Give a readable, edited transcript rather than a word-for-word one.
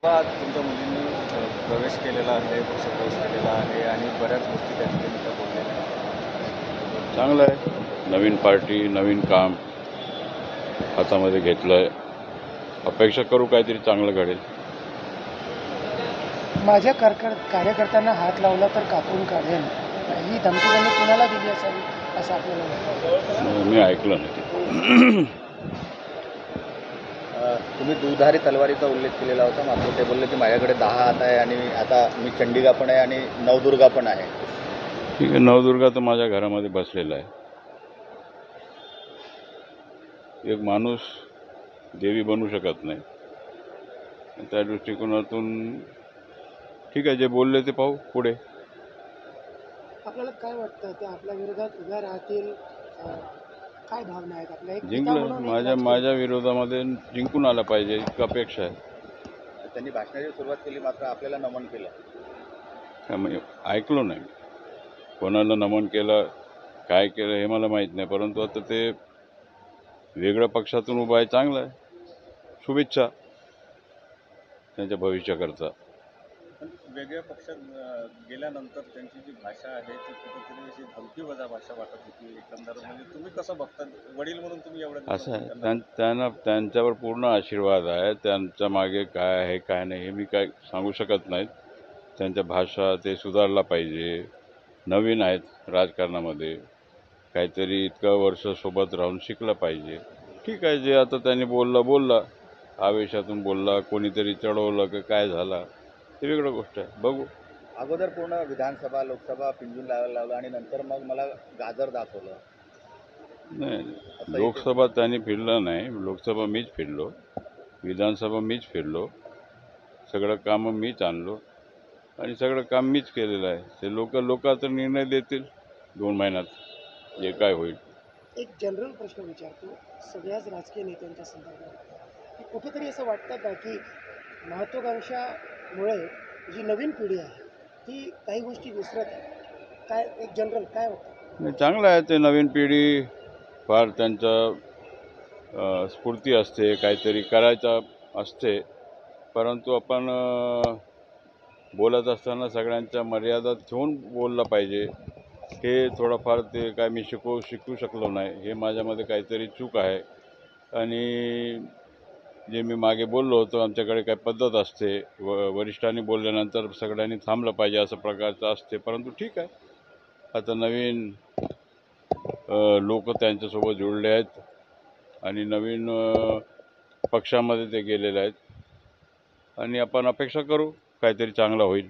आज तुमच्या मुलींनी प्रवेश केलेला आहे, पक्षप्रवेश केलेला आहे आणि बऱ्याच गोष्टी त्या ठिकाणी त्या बोललेल्या आहेत. चांगलं आहे. नवीन पार्टी, नवीन काम हातामध्ये घेतलं आहे. अपेक्षा करू काहीतरी चांगलं घडेल. माझ्या कार्यकर्त्यांना हात लावला तर कापून काढेन, ही धमकी त्यांनी कुणाला दिली असावी असं आपल्याला वाटतं? मी ऐकलं नाही ते. तुम्ही दुधारी तलवारीचा उल्लेख केलेला होता, मात्र ते बोलले की माझ्याकडे 10 हात आहे आणि आता मी चंडिका पण आहे आणि नवदुर्गा पण आहे. ठीक आहे, नवदुर्गा तर माझ्या घरामध्ये बसलेला आहे. एक माणूस देवी बनू शकत नाही. त्या दृष्टिकोनातून ठीक आहे, जे बोलले ते पाहू पुढे. आपल्याला काय वाटतं, ते आपल्या विरोधात उभ्या राहतील? काय भावना आहेत आपल्या? एक पिता जिंकलं म्हणून एक माझ्या विरोधामध्ये जिंकून आला पाहिजे इतकं अपेक्षा आहे. त्यांनी भाषणाची सुरुवात केली, मात्र आपल्याला नमन केलं. काय म्हणजे ऐकलो नाही, कोणाला नमन केलं, काय केलं हे मला माहीत नाही. परंतु आता ते वेगळ्या पक्षातून उभं आहे, चांगलं आहे. शुभेच्छा त्यांच्या भविष्याकरता. वेगळ्या पक्षात गेल्यानंतर त्यांची जी भाषा आहे ती कुठेतरी अशी धमकीवजा भाषा वाटत होती एकंदर. म्हणजे तुम्ही कसं बघता, वडील म्हणून तुम्ही एवढं असं आहे, त्यांना त्यांच्यावर पूर्ण आशीर्वाद आहे. त्यांच्या मागे काय आहे काय नाही हे मी काय सांगू शकत नाहीत. त्यांच्या भाषा ते सुधारला पाहिजे. नवीन आहेत राजकारणामध्ये, काहीतरी इतकं वर्ष सोबत राहून शिकलं पाहिजे. ठीक आहे, जे आता त्यांनी बोलला आवेशातून बोलला, कोणीतरी चढवलं की काय झाला ते वेगळं गोष्ट आहे. बघू. अगोदर पूर्ण विधानसभा लोकसभा पिंजून लावलं आणि नंतर मग मला गाजर दाखवलं. नाही, लोकसभा त्यांनी फिरलं नाही. लोकसभा मीच फिरलो, विधानसभा मीच फिरलो, सगळं कामं मीच आणलो आणि सगळं काम मीच केलेलं आहे. ते लोक आता निर्णय देतील 2 महिन्यात जे काय होईल. एक जनरल प्रश्न विचारतो सगळ्याच राजकीय नेत्यांच्या संदर्भात, की कुठेतरी असं वाटतं का की महत्त्वाकांक्षामुळे जी नवीन पिढी आहे ती काही गोष्टी विसरत आहे? काय एक जनरल काय वाटतं? नाही, चांगलं आहे. ते नवीन पिढी फार त्यांचं स्फूर्ती असते, काहीतरी करायचं असते. परंतु आपण बोलत असताना सगळ्यांच्या मर्यादा ठेवून बोललं पाहिजे. हे थोडंफार ते काय मी शिकू शकलो नाही. हे माझ्यामध्ये काहीतरी चूक आहे. आणि जे मी मागे बोललो होतो, आमच्याकडे काही पद्धत असते, वरिष्ठांनी बोलल्यानंतर सगळ्यांनी थांबलं पाहिजे असं प्रकारचं असते. परंतु ठीक आहे, आता नवीन लोक त्यांच्यासोबत जुळले आहेत आणि नवीन पक्षामध्ये ते गेलेले आहेत आणि आपण अपेक्षा करू काहीतरी चांगलं होईल.